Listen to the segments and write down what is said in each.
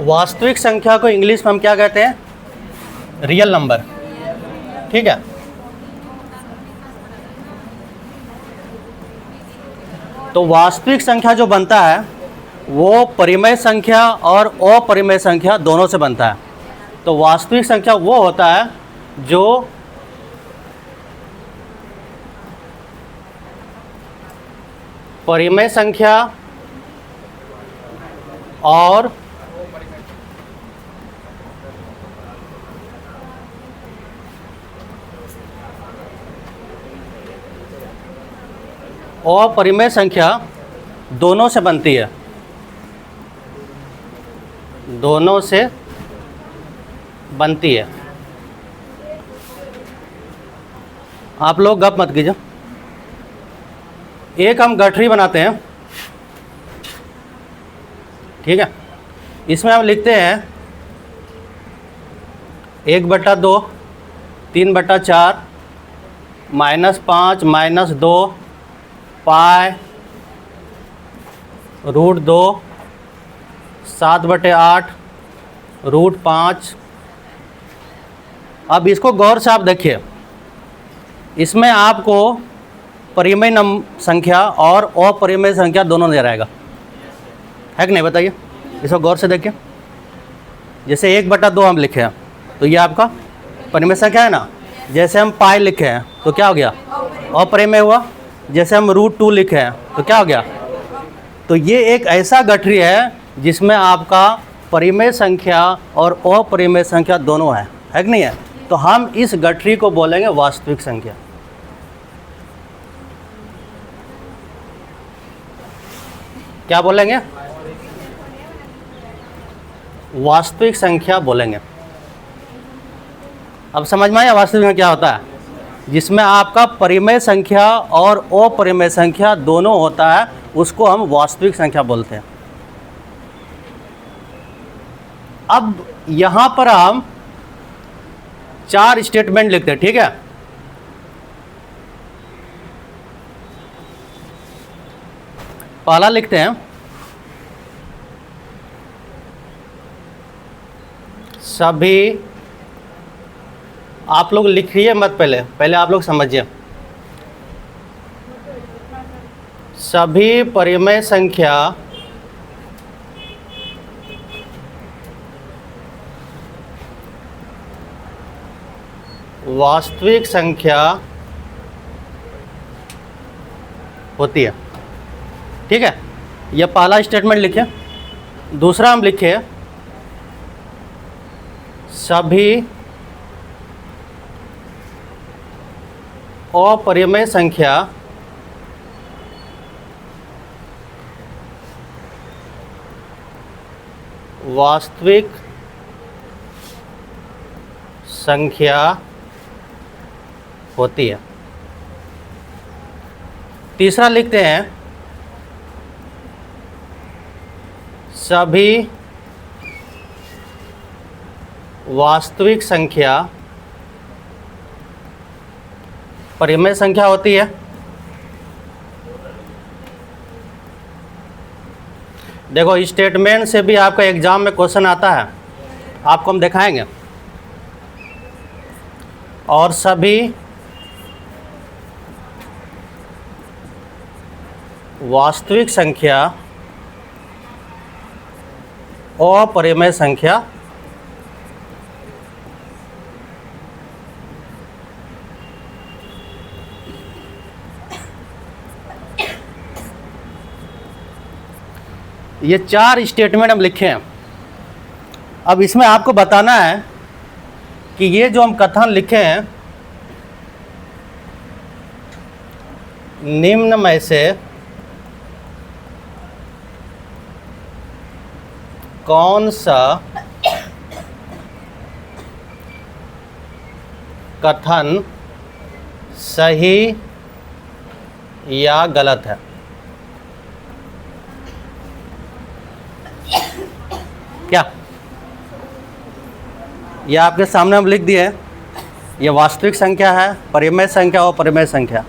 वास्तविक संख्या को इंग्लिश में हम क्या कहते हैं? Real number. ठीक है, तो वास्तविक संख्या जो बनता है वो परिमेय संख्या और अपरिमेय संख्या दोनों से बनता है। तो वास्तविक संख्या वो होता है जो परिमेय संख्या और अपरिमेय संख्या दोनों से बनती है, दोनों से बनती है। आप लोग गप मत कीजिए। एक हम गठरी बनाते हैं, ठीक है, इसमें हम लिखते हैं 1/2, 3/4, -5, -2, पाई, √2, 7/8, √5। अब इसको गौर से आप देखिए, इसमें आपको परिमेय संख्या और अपरिमेय संख्या दोनों दे रहेगा, है कि नहीं? बताइए, इसको गौर से देखिए। जैसे 1/2 हम लिखे हैं तो ये आपका परिमेय संख्या है ना। जैसे हम पाई लिखे हैं तो क्या हो गया? अपरिमेय हुआ। जैसे हम √2 लिखे हैं तो क्या हो गया? तो ये एक ऐसा गठरी है जिसमें आपका परिमेय संख्या और अपरिमेय संख्या दोनों है कि नहीं है? तो हम इस गठरी को बोलेंगे वास्तविक संख्या। क्या बोलेंगे? वास्तविक संख्या बोलेंगे। अब समझ में आया वास्तविक संख्या क्या होता है? जिसमें आपका परिमेय संख्या और अपरिमेय संख्या दोनों होता है, उसको हम वास्तविक संख्या बोलते हैं। अब यहां पर हम 4 स्टेटमेंट लिखते हैं, ठीक है। पहला लिखते हैं सभी, आप लोग लिखिए मत, पहले आप लोग समझिए। सभी परिमेय संख्या वास्तविक संख्या होती है, ठीक है। यह पहला स्टेटमेंट लिखे। दूसरा हम लिखे सभी अपरिमेय संख्या वास्तविक संख्या होती है। तीसरा लिखते हैं सभी वास्तविक संख्या परिमेय संख्या होती है। देखो, स्टेटमेंट से भी आपका एग्जाम में क्वेश्चन आता है, आपको हम दिखाएंगे। और सभी वास्तविक संख्या अपरिमेय संख्या ये 4 स्टेटमेंट हम लिखे हैं। अब इसमें आपको बताना है कि ये जो हम कथन लिखे हैं, निम्न में से कौन सा कथन सही या गलत है। क्या यह आपके सामने हम लिख दिए हैं? ये वास्तविक संख्या है, परिमेय संख्या और अपरिमेय संख्या।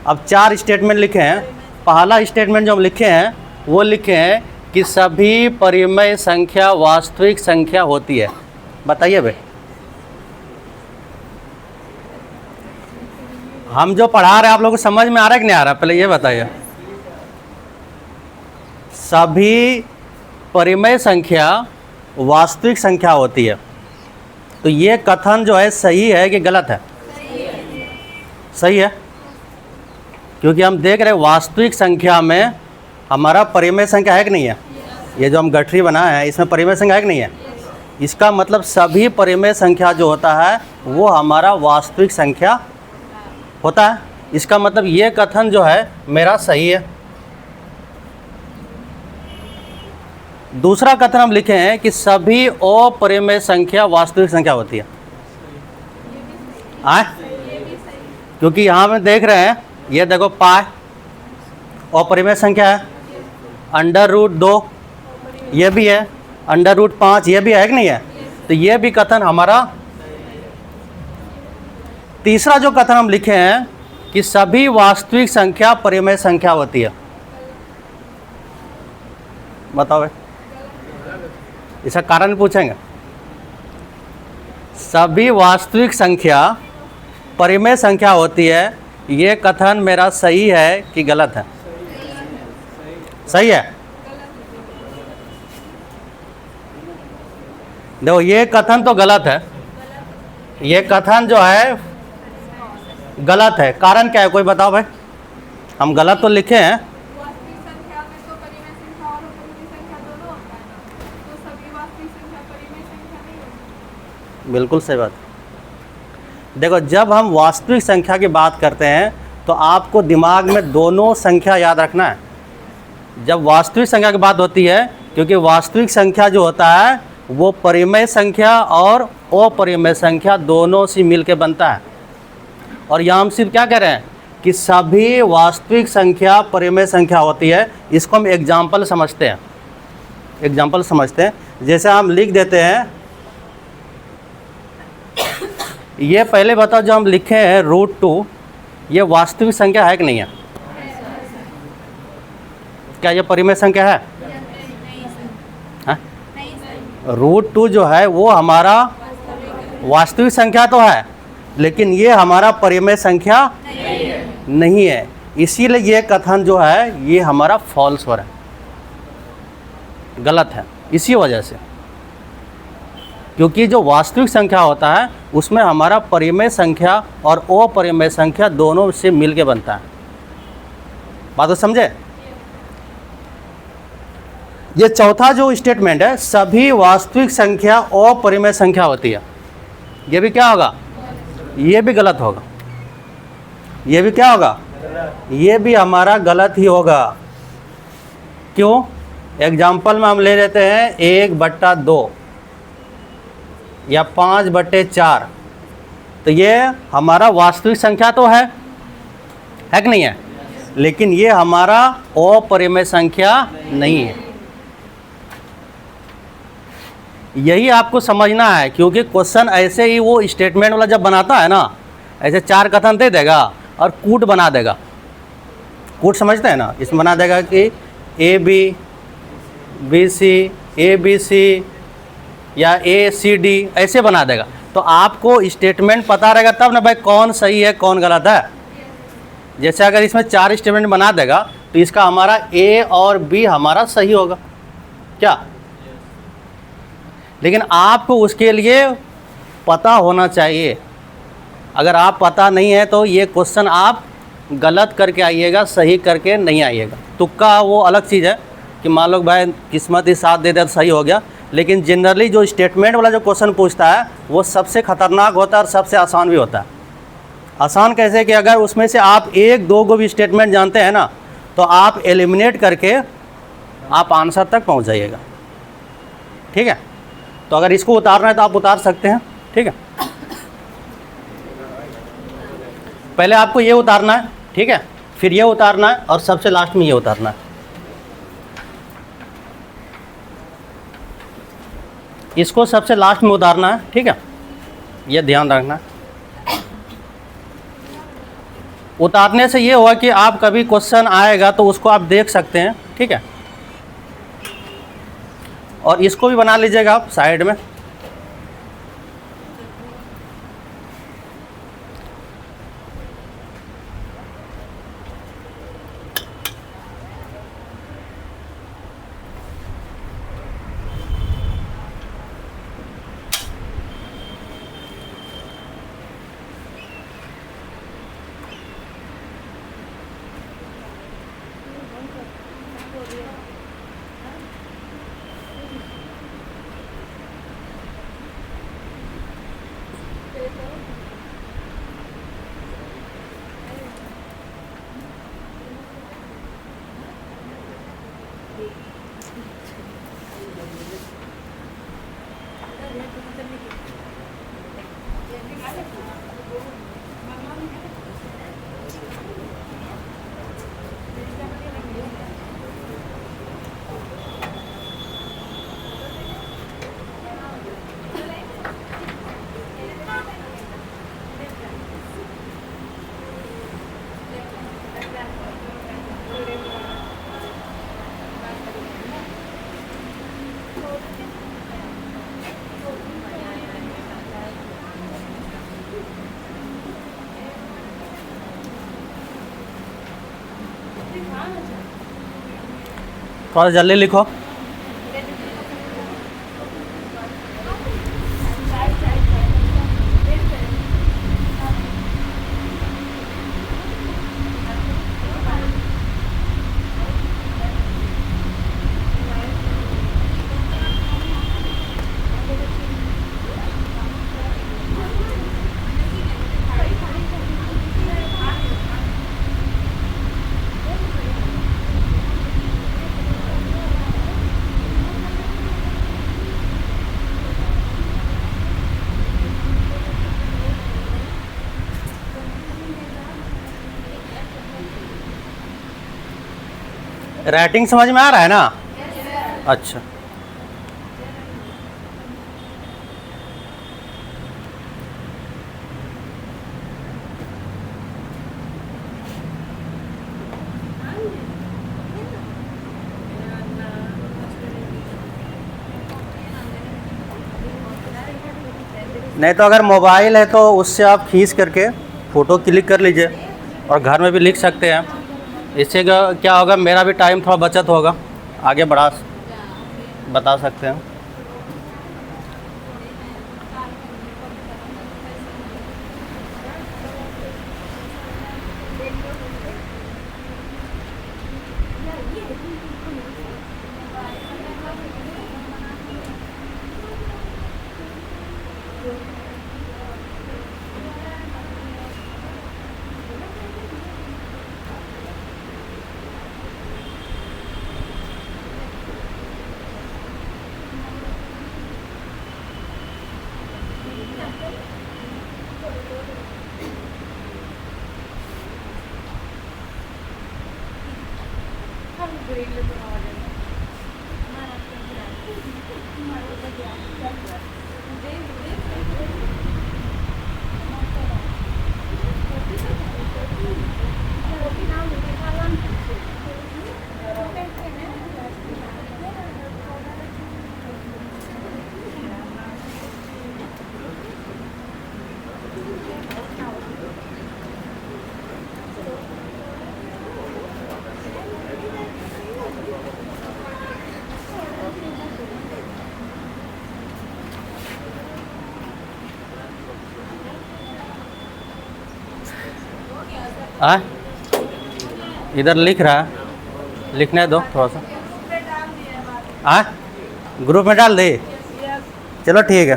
अब 4 स्टेटमेंट लिखे हैं। पहला स्टेटमेंट जो हम लिखे हैं वो लिखे हैं कि सभी परिमेय संख्या वास्तविक संख्या होती है? बताइए भाई। हम जो पढ़ा रहे हैं आप लोगों को समझ में आ रहा है कि नहीं आ रहा? पहले ये बताइए। सभी परिमेय संख्या वास्तविक संख्या होती है, तो ये कथन जो है सही है कि गलत है? सही है, क्योंकि हम देख रहे हैं वास्तविक संख्या में हमारा परिमेय संख्या है कि नहीं है? ये जो हम गठरी बनाए हैं इसमें परिमेय संख्या है कि नहीं है? इसका मतलब सभी परिमेय संख्या जो होता है वो हमारा वास्तविक संख्या होता है। इसका मतलब ये कथन जो है मेरा सही है। दूसरा कथन हम लिखे हैं कि सभी अपरिमेय संख्या वास्तविक संख्या होती है। आए, क्योंकि यहाँ में देख रहे हैं, ये देखो पाई अपरिमेय संख्या है, √2 ये भी है, √5 ये भी है कि नहीं है? तो ये भी कथन हमारा। तीसरा जो कथन हम लिखे हैं कि सभी वास्तविक संख्या परिमेय संख्या होती है, बताओ भाई। इसका कारण पूछेंगे। सभी वास्तविक संख्या परिमेय संख्या होती है, ये कथन मेरा सही है कि गलत है? सही है। देखो ये कथन तो गलत है, ये कथन जो है गलत है। कारण क्या है कोई बताओ भाई। हम गलत तो लिखे हैं। वास्तविक संख्या में तो परिमेय संख्या और अपरिमेय संख्या दोनों होता है ना, तो सभी वास्तविक संख्या परिमेय संख्या नहीं होती। बिल्कुल सही बात। देखो जब हम वास्तविक संख्या की बात करते हैं तो आपको दिमाग में दोनों संख्या याद रखना है जब वास्तविक संख्या की बात होती है, क्योंकि वास्तविक संख्या जो होता है वो परिमेय संख्या और अपरिमेय संख्या दोनों से मिलकर बनता है। और यहाँ हम सिर्फ क्या कह रहे हैं कि सभी वास्तविक संख्या परिमेय संख्या होती है। इसको हम एग्जाम्पल समझते हैं, एग्जाम्पल समझते हैं। जैसे हम लिख देते हैं, ये पहले बताओ जो हम लिखे हैं √2, ये वास्तविक संख्या है कि नहीं है? क्या ये परिमेय संख्या है? √2 जो है वो हमारा वास्तविक संख्या तो है, लेकिन ये हमारा परिमेय संख्या नहीं है। इसीलिए ये कथन जो है ये हमारा फॉल्स है, गलत है इसी वजह से। क्योंकि जो वास्तविक संख्या होता है उसमें हमारा परिमेय संख्या और अपरिमेय संख्या दोनों से मिल के बनता है। बात तो समझे? ये चौथा जो स्टेटमेंट है, सभी वास्तविक संख्या अपरिमेय संख्या होती है, ये भी क्या होगा? ये भी गलत होगा। ये भी क्या होगा? ये भी हमारा गलत ही होगा। क्यों? एग्जाम्पल में हम ले लेते हैं 1/2 या 5/4, तो ये हमारा वास्तविक संख्या तो है कि नहीं है? लेकिन ये हमारा अपरिमेय संख्या नहीं है। यही आपको समझना है, क्योंकि क्वेश्चन ऐसे ही वो स्टेटमेंट वाला जब बनाता है ना, ऐसे 4 कथन दे देगा और कूट बना देगा। कूट समझते हैं ना? इसमें बना देगा कि AB BC ABC या ACD ऐसे बना देगा। तो आपको स्टेटमेंट पता रहेगा तब ना भाई कौन सही है कौन गलत है। जैसे अगर इसमें 4 स्टेटमेंट बना देगा तो इसका हमारा A और B हमारा सही होगा क्या? लेकिन आपको उसके लिए पता होना चाहिए। अगर आप पता नहीं है तो ये क्वेश्चन आप गलत करके आइएगा, सही करके नहीं आइएगा। तुक्का वो अलग चीज़ है कि मान लो भाई किस्मत ही साथ दे दे तो सही हो गया, लेकिन जनरली जो स्टेटमेंट वाला जो क्वेश्चन पूछता है वो सबसे खतरनाक होता है और सबसे आसान भी होता है। आसान कैसे कि अगर उसमें से आप 1-2 को भी स्टेटमेंट जानते हैं ना, तो आप एलिमिनेट करके आप आंसर तक पहुंच जाइएगा। ठीक है? तो अगर इसको उतारना है तो आप उतार सकते हैं। ठीक है, पहले आपको ये उतारना है, ठीक है, फिर ये उतारना है और सबसे लास्ट में ये उतारना है। इसको सबसे लास्ट में उतारना है। ठीक है, ये ध्यान रखना। उतारने से ये होगा कि आप कभी क्वेश्चन आएगा तो उसको आप देख सकते हैं। ठीक है, और इसको भी बना लीजिएगा आप साइड में। थोड़ा जल्दी लिखो। राइटिंग समझ में आ रहा है ना? अच्छा, नहीं तो अगर मोबाइल है तो उससे आप खींच करके फ़ोटो क्लिक कर लीजिए और घर में भी लिख सकते हैं। इससे क्या होगा, मेरा भी टाइम थोड़ा बचत होगा, आगे बता सकते हैं। इधर लिख रहा है, लिखने दो थोड़ा सा। ग्रुप में डाल दे, चलो ठीक है।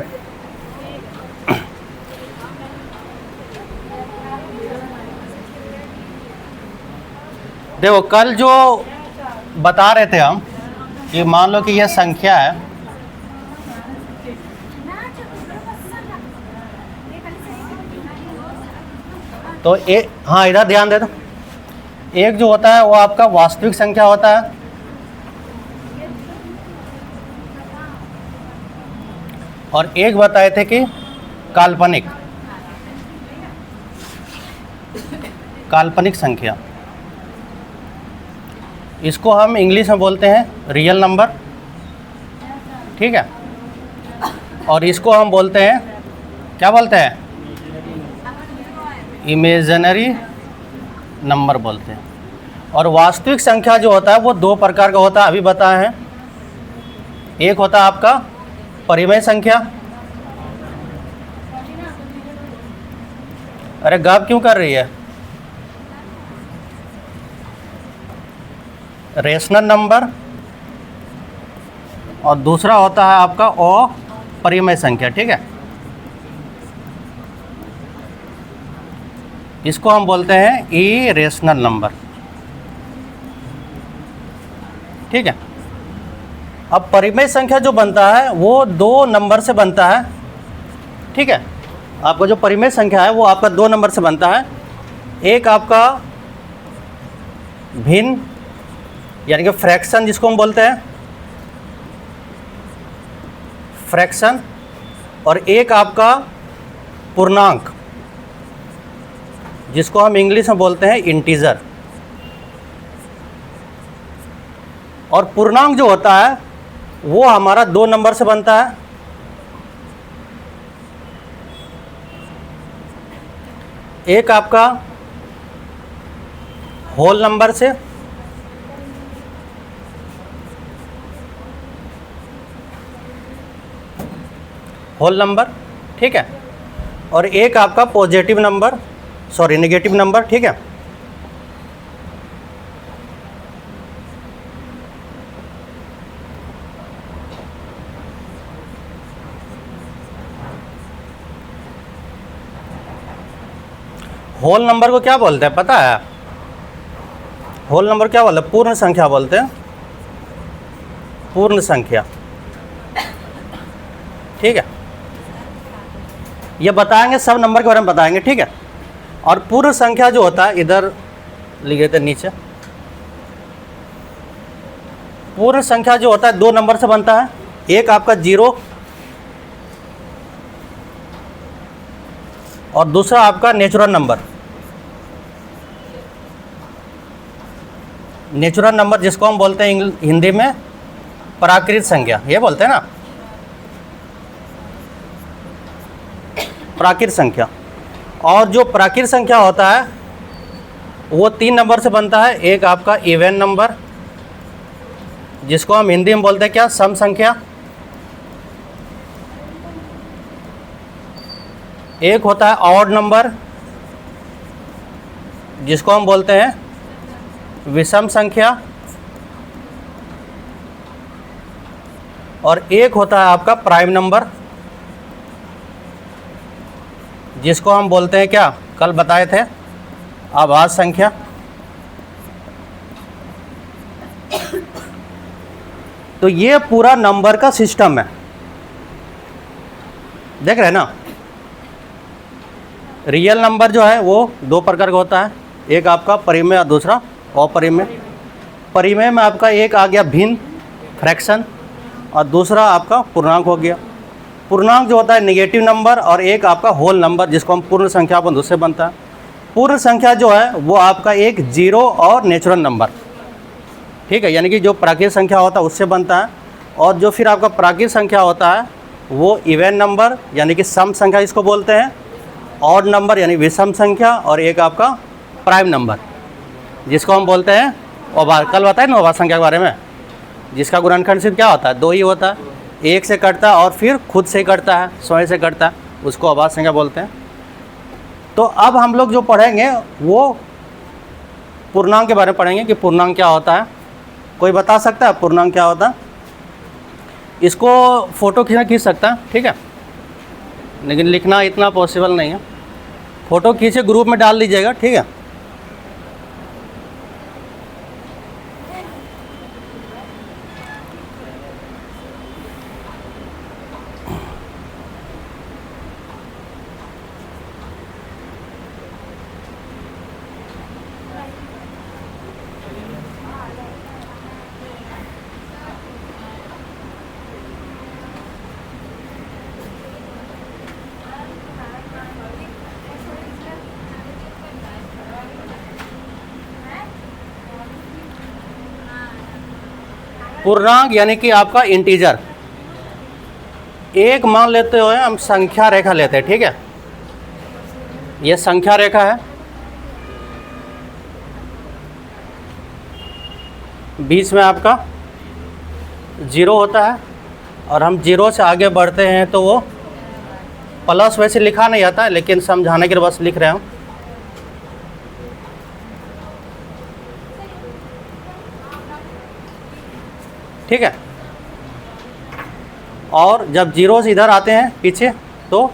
देखो कल जो बता रहे थे हम कि मान लो कि यह संख्या है, तो एक, हाँ इधर ध्यान दे दो, एक जो होता है वो आपका वास्तविक संख्या होता है, और एक बताए थे कि काल्पनिक संख्या। इसको हम इंग्लिश में बोलते हैं रियल नंबर ठीक है। और इसको हम बोलते हैं, क्या बोलते हैं, इमेजिनरी नंबर बोलते हैं। और वास्तविक संख्या जो होता है वो दो प्रकार का होता है, अभी बताए हैं। एक होता है आपका परिमेय संख्या। अरे गायब क्यों कर रही है? Rational number. और दूसरा होता है आपका अपरिमेय संख्या, ठीक है। इसको हम बोलते हैं इरेशनल नंबर, ठीक है। अब परिमेय संख्या जो बनता है वो दो नंबर से बनता है, ठीक है। आपका जो परिमेय संख्या है वो आपका दो नंबर से बनता है। एक आपका भिन्न यानी कि फ्रैक्शन जिसको हम बोलते हैं, फ्रैक्शन, और एक आपका पूर्णांक जिसको हम इंग्लिश में बोलते हैं इंटीजर। और पूर्णांक जो होता है वो हमारा दो नंबर से बनता है। एक आपका होल नंबर से, होल नंबर, ठीक है। और एक आपका positive number, sorry negative number, ठीक है। होल नंबर को क्या बोलते हैं पता है? होल नंबर क्या बोलते हैं? पूर्ण संख्या बोलते हैं, पूर्ण संख्या, ठीक है। ये बताएंगे, सब नंबर के बारे में बताएंगे, ठीक है। और पूर्ण संख्या जो होता है, इधर लिखे थे नीचे, पूर्ण संख्या जो होता है दो नंबर से बनता है। एक आपका 0 और दूसरा आपका नेचुरल नंबर। नेचुरल नंबर जिसको हम बोलते हैं हिंदी में प्राकृत संख्या, ये बोलते हैं ना, प्राकृत संख्या। और जो प्राकृत संख्या होता है वो तीन नंबर से बनता है। एक आपका इवन नंबर जिसको हम हिंदी में बोलते हैं क्या, सम संख्या। एक होता है ऑड नंबर जिसको हम बोलते हैं विषम संख्या। और एक होता है आपका प्राइम नंबर जिसको हम बोलते हैं क्या, कल बताए थे, आभाज्य संख्या। तो ये पूरा नंबर का सिस्टम है, देख रहे हैं ना। रियल नंबर जो है वो दो प्रकार का होता है, एक आपका परिमेय और दूसरा अपरिमेय। परिमेय में आपका एक आ गया भिन्न, फ्रैक्शन, और दूसरा आपका पूर्णांक हो गया। पूर्णांक जो होता है नेगेटिव नंबर, और एक आपका होल नंबर जिसको हम पूर्ण संख्या अपन उससे बनता है। पूर्ण संख्या जो है वो आपका एक 0 और नेचुरल नंबर, ठीक है, यानी कि जो प्राकृत संख्या होता है उससे बनता है। और जो फिर आपका प्राकृत संख्या होता है वो इवन नंबर यानी कि सम संख्या इसको बोलते हैं, ऑड नंबर यानी विषम संख्या, और एक आपका प्राइम नंबर जिसको हम बोलते हैं अभाज्य। कल बताए ना अभाज्य संख्या के बारे में, जिसका गुणनखंड सिर्फ क्या होता है, दो ही होता है, एक से कटता है और फिर खुद से कटता है, स्वयं से कटता है, उसको अभाज्य संख्या बोलते हैं। तो अब हम लोग जो पढ़ेंगे वो पूर्णांक के बारे में पढ़ेंगे कि पूर्णांक क्या होता है। कोई बता सकता है पूर्णांक क्या होता है? इसको फ़ोटो खींच सकता है, ठीक है, लेकिन लिखना इतना पॉसिबल नहीं है। फ़ोटो खींचे ग्रुप में डाल दीजिएगा, ठीक है। पूर्णांक यानी कि आपका इंटीजर, एक मान लेते हुए हम संख्या रेखा लेते हैं, ठीक है। ये संख्या रेखा है, बीच में आपका 0 होता है, और हम 0 से आगे बढ़ते हैं तो वो प्लस, वैसे लिखा नहीं आता है लेकिन समझाने के लिए बस लिख रहे हूँ। ठीक है, और जब 0 से इधर आते हैं पीछे तो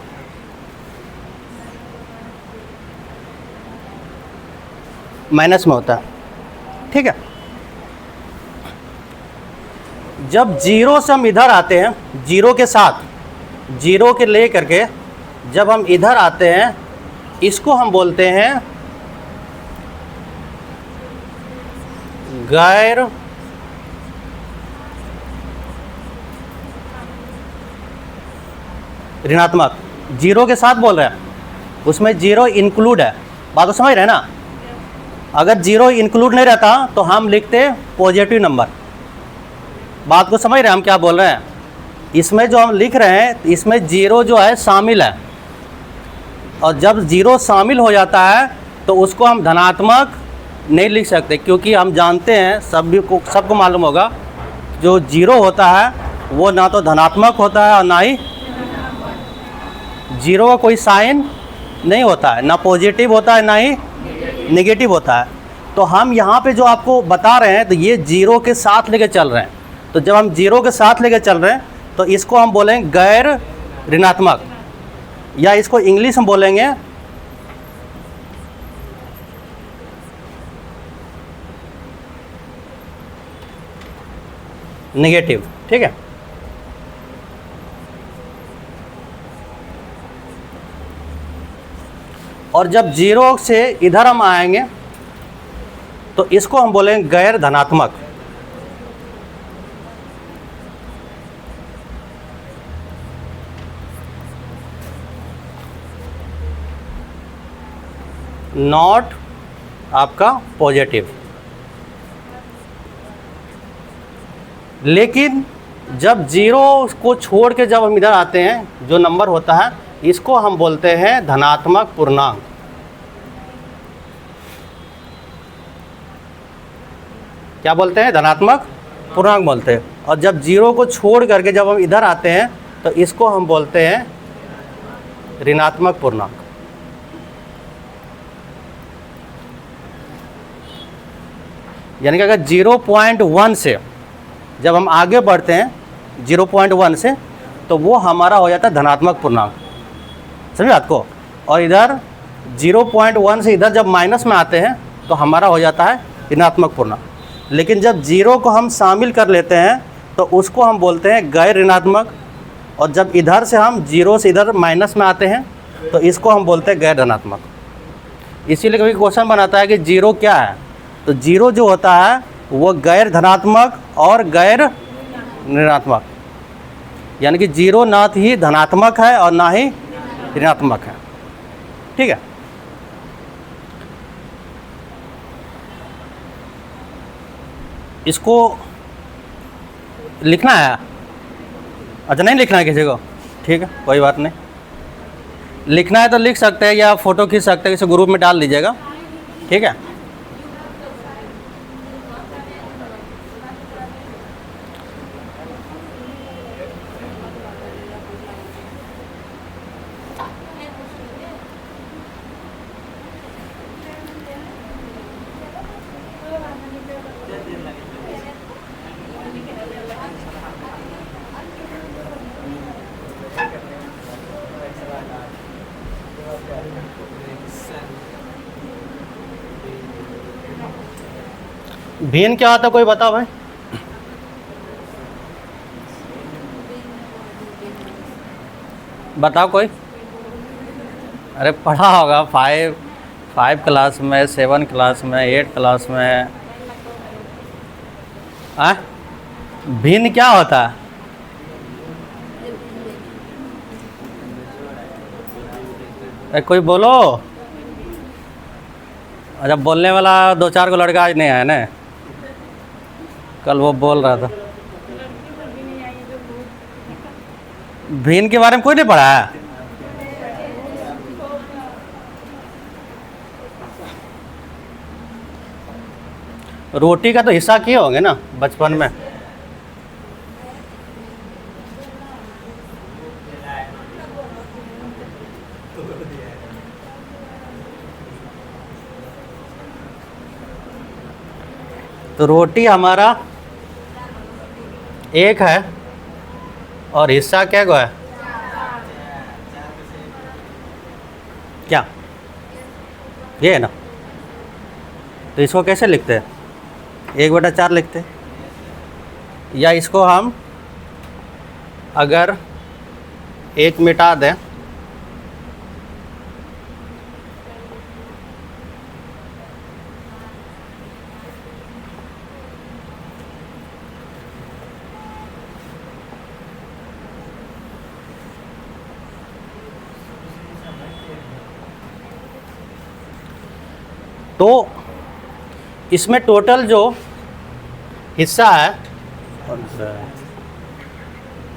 माइनस में होता है, ठीक है। जब 0 से हम इधर आते हैं, 0 के साथ, 0 के ले करके जब हम इधर आते हैं, इसको हम बोलते हैं गैर ऋणात्मक। 0 के साथ बोल रहे हैं, उसमें 0 इंक्लूड है, बात को समझ रहे हैं ना। अगर 0 इंक्लूड नहीं रहता तो हम लिखते पॉजिटिव नंबर। बात को समझ रहे हैं हम क्या बोल रहे हैं। इसमें जो हम लिख रहे हैं, इसमें 0 जो है शामिल है, और जब 0 शामिल हो जाता है तो उसको हम धनात्मक नहीं लिख सकते, क्योंकि हम जानते हैं, सबको मालूम होगा, जो 0 होता है वो ना तो धनात्मक होता है और ना ही 0 का कोई साइन नहीं होता है, ना पॉजिटिव होता है ना ही नेगेटिव होता है। तो हम यहाँ पे जो आपको बता रहे हैं तो ये 0 के साथ लेके चल रहे हैं। तो जब हम 0 के साथ लेके चल रहे हैं तो इसको हम बोलेंगे गैर ऋणात्मक, या इसको इंग्लिश में बोलेंगे नेगेटिव, ठीक है। और जब 0 से इधर हम आएंगे तो इसको हम बोलेंगे गैर धनात्मक। नॉट आपका पॉजिटिव। लेकिन जब 0 को छोड़ के जब हम इधर आते हैं, जो नंबर होता है, इसको हम बोलते हैं धनात्मक पूर्णांक। क्या बोलते हैं? धनात्मक पूर्णांक बोलते हैं। और जब 0 को छोड़ करके जब हम इधर आते हैं तो इसको हम बोलते हैं ऋणात्मक पूर्णांक। यानी कि अगर 0.1 से जब हम आगे बढ़ते हैं, 0.1 से, तो वो हमारा हो जाता है धनात्मक पूर्णांक। समझे बात को? और इधर 0.1 से इधर जब माइनस में आते हैं तो हमारा हो जाता है ऋणात्मक पूर्णांक। लेकिन जब 0 को हम शामिल कर लेते हैं तो उसको हम बोलते हैं गैर ऋणात्मक। और जब इधर से हम 0 से इधर माइनस में आते हैं तो इसको हम बोलते हैं गैर धनात्मक। इसीलिए कभी क्वेश्चन बनाता है कि 0 क्या है, तो 0 जो होता है वो गैर धनात्मक और गैर ऋणात्मक, यानी कि 0 ना ही धनात्मक है और ना ही ऋणात्मक है। ठीक है, इसको लिखना है? अच्छा, नहीं लिखना है किसी को? ठीक है, कोई बात नहीं। लिखना है तो लिख सकते हैं या फ़ोटो खींच सकते हैं, इसे ग्रुप में डाल दीजिएगा। ठीक है, भिन्न क्या आता है कोई बताओ भाई? बताओ कोई। अरे पढ़ा होगा, 5 क्लास में, 7 क्लास में, 8 क्लास में। भिन्न क्या होता है? कोई बोलो। अच्छा, बोलने वाला 2-4 को लड़का आज नहीं आया ना, कल वो बोल रहा था। भिन्न के बारे में कोई नहीं पढ़ा है? रोटी का तो हिस्सा किए होंगे ना बचपन में। तो रोटी हमारा एक है और हिस्सा क्या को है? क्या ये है ना? तो इसको कैसे लिखते हैं? 1/4 लिखते हैं। या इसको हम अगर 1 मिटा दें तो इसमें टोटल जो हिस्सा है,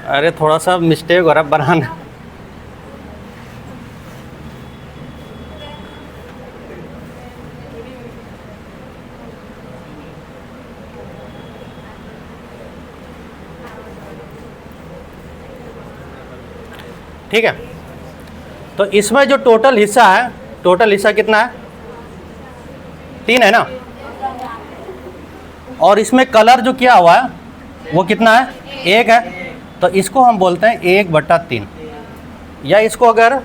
अरे थोड़ा सा मिस्टेक हो रहा है बनाना। ठीक है, तो इसमें जो टोटल हिस्सा है, टोटल हिस्सा कितना है? 3 है ना। और इसमें कलर जो किया हुआ है वो कितना है? 1 है। तो इसको हम बोलते हैं 1/3। या इसको अगर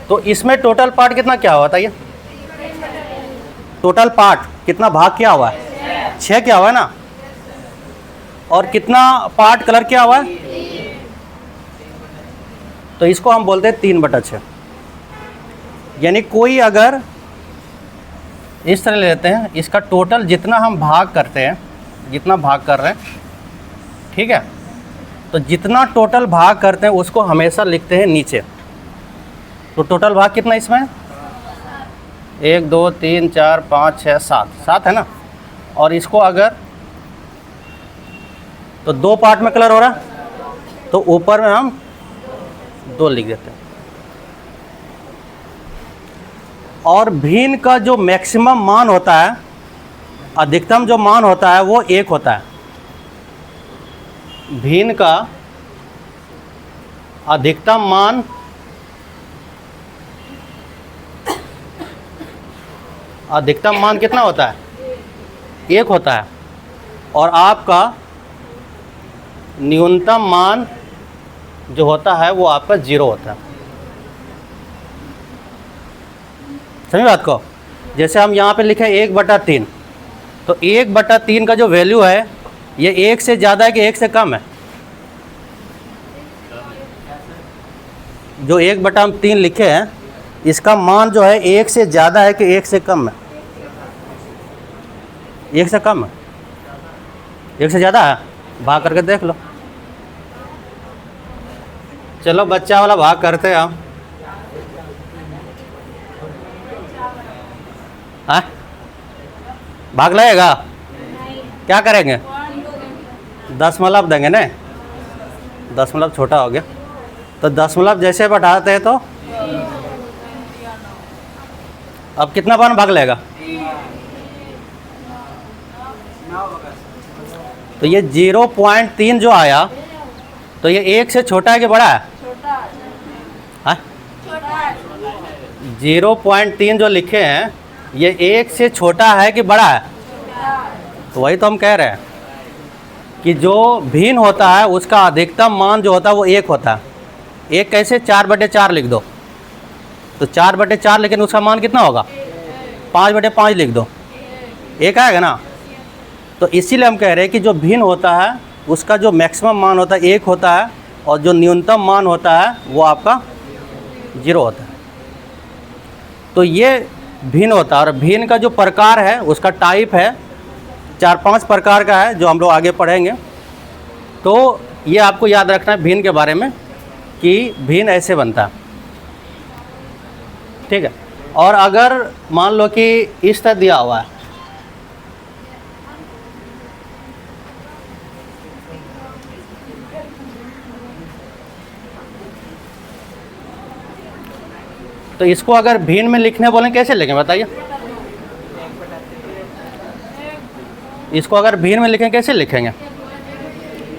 तो इसमें टोटल पार्ट कितना क्या हुआ था? ये टोटल पार्ट कितना भाग किया हुआ है? 6 क्या हुआ है ना। और कितना पार्ट कलर किया हुआ है? तो इसको हम बोलते हैं 3/6। यानी कोई अगर इस तरह लेते हैं, इसका टोटल जितना हम भाग करते हैं, जितना भाग कर रहे हैं, ठीक है, तो जितना टोटल भाग करते हैं उसको हमेशा लिखते हैं नीचे। तो टोटल भाग कितना इसमें? 1 2 3 4 5 6 7 है ना। और इसको अगर तो 2 पार्ट में कलर हो रहा है, तो ऊपर में हम 2 लिख देते हैं। और भिन्न का जो मैक्सिमम मान होता है, अधिकतम जो मान होता है वो 1 होता है। भिन्न का अधिकतम मान कितना होता है? 1 होता है। और आपका न्यूनतम मान जो होता है वो आपका 0 होता है। समझ बात को? जैसे हम यहाँ पे लिखे 1/3, तो 1/3 का जो वैल्यू है ये 1 से ज़्यादा है कि 1 से कम है? जो 1/3 लिखे हैं इसका मान जो है 1 से ज़्यादा है कि 1 से कम है? 1 से कम है। 1 से ज़्यादा है? भाग करके देख लो। चलो बच्चा वाला भाग करते हैं हम। हाँ, भाग लगेगा? क्या करेंगे? 10 देंगे ना। 10 छोटा हो गया, तो 10 जैसे बढ़ाते हैं तो अब कितना बार भाग लेगा? तो ये 0.3 जो आया, तो ये 1 से छोटा है कि बड़ा है? हाँ, 0.3 जो लिखे हैं ये 1 से छोटा है कि बड़ा है? तो वही तो हम कह रहे हैं कि जो भिन्न होता है उसका अधिकतम मान जो होता है वो 1 होता है। 1 कैसे? 4/4 लिख दो। तो 4/4 लेकिन उसका मान कितना होगा? 5/5 लिख दो, 1 आएगा ना। तो इसीलिए हम कह रहे हैं कि जो भिन्न होता है उसका जो मैक्सिमम मान होता है 1 होता है, और जो न्यूनतम मान होता है वो आपका 0 होता है। तो ये भिन्न होता है। और भिन्न का जो प्रकार है उसका टाइप है, 4-5 प्रकार का है जो हम लोग आगे पढ़ेंगे। तो ये आपको याद रखना है भिन्न के बारे में कि भिन्न ऐसे बनता है। ठीक है। और अगर मान लो कि इस तरह दिया हुआ है, तो इसको अगर भिन्न में लिखने बोलें कैसे लिखें बताइए? इसको अगर भिन्न में लिखें कैसे लिखेंगे?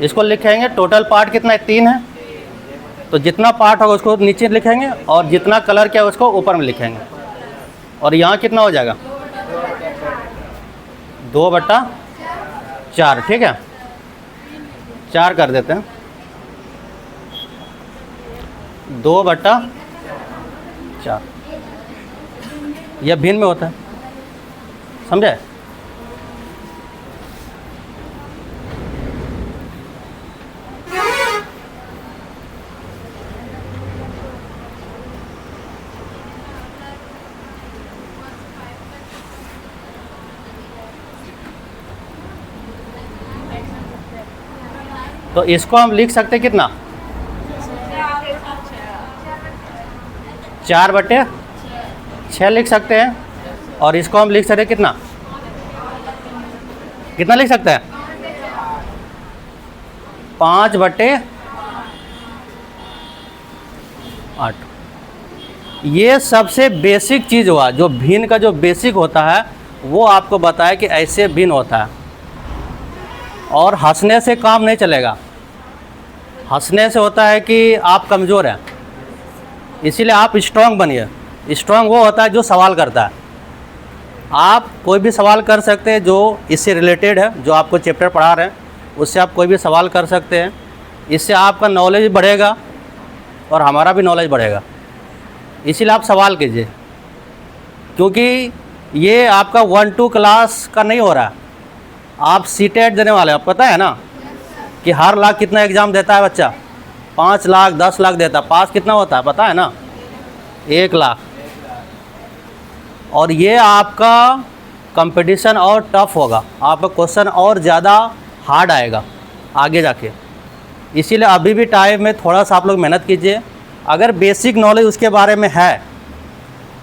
इसको लिखेंगे टोटल पार्ट कितना है, 3 है, तो जितना पार्ट होगा उसको नीचे लिखेंगे और जितना कलर किया उसको ऊपर में लिखेंगे। और यहाँ कितना हो जाएगा? 2/4, ठीक है, 4 कर देते हैं, 2/4 यह भिन्न में होता है, समझे? तो इसको हम लिख सकते कितना? 4/6 लिख सकते हैं। और इसको हम लिख सकते हैं कितना? कितना लिख सकते हैं? 5/8। ये सबसे बेसिक चीज़ हुआ, जो भिन्न का जो बेसिक होता है वो आपको बताया कि ऐसे भिन्न होता है। और हंसने से काम नहीं चलेगा, हंसने से होता है कि आप कमज़ोर हैं, इसीलिए आप स्ट्रांग बनिए। स्ट्रांग वो होता है जो सवाल करता है। आप कोई भी सवाल कर सकते हैं जो इससे रिलेटेड है, जो आपको चैप्टर पढ़ा रहे हैं उससे आप कोई भी सवाल कर सकते हैं। इससे आपका नॉलेज बढ़ेगा और हमारा भी नॉलेज बढ़ेगा, इसीलिए आप सवाल कीजिए। क्योंकि ये आपका 1-2 क्लास का नहीं हो रहा है, आप सीटेट देने वाले हैं। आप पता है ना कि हर लाख कितना एग्ज़ाम देता है बच्चा? 5 लाख 10 लाख देता है। पास कितना होता है पता है ना? 1 लाख। और ये आपका कंपटीशन और टफ होगा, आपका क्वेश्चन और ज़्यादा हार्ड आएगा आगे जाके। इसीलिए अभी भी टाइम में थोड़ा सा आप लोग मेहनत कीजिए। अगर बेसिक नॉलेज उसके बारे में है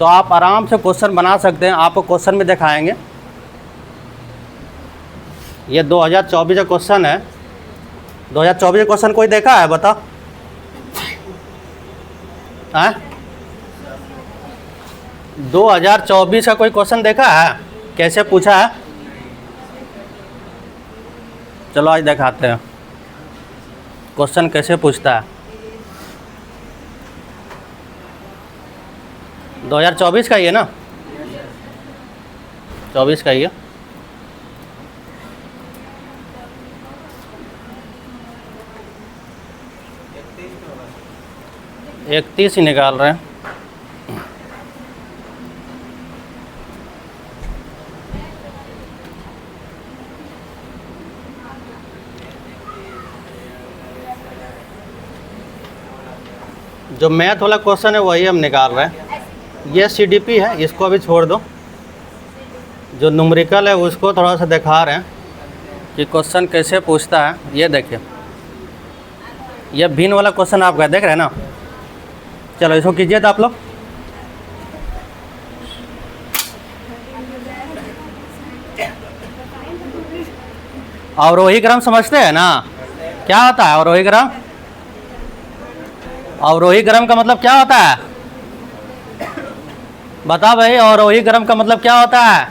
तो आप आराम से क्वेश्चन बना सकते हैं। आपको क्वेश्चन में दिखाएंगे। ये 2024 का क्वेश्चन है। 2024 का क्वेश्चन कोई देखा है बता? हैं? 2024 का कोई क्वेश्चन देखा है? कैसे पूछा है? चलो आज दिखाते हैं क्वेश्चन कैसे पूछता है। 2024 का ही है ना? 24 का ही है। एक 30 ही निकाल रहे हैं। जो मैथ वाला क्वेश्चन है वही हम निकाल रहे हैं। ये सीडीपी है, इसको अभी छोड़ दो। जो न्यूमेरिकल है उसको थोड़ा सा दिखा रहे हैं कि क्वेश्चन कैसे पूछता है। ये देखिए, ये भिन्न वाला क्वेश्चन आपका देख रहे हैं ना? चलो इसको कीजिए तो आप लोग। अवरोही क्रम समझते हैं ना? क्या होता है अवरोही क्रम? अवरोही क्रम का मतलब क्या होता है? बता भाई, अवरोही क्रम का मतलब क्या होता है?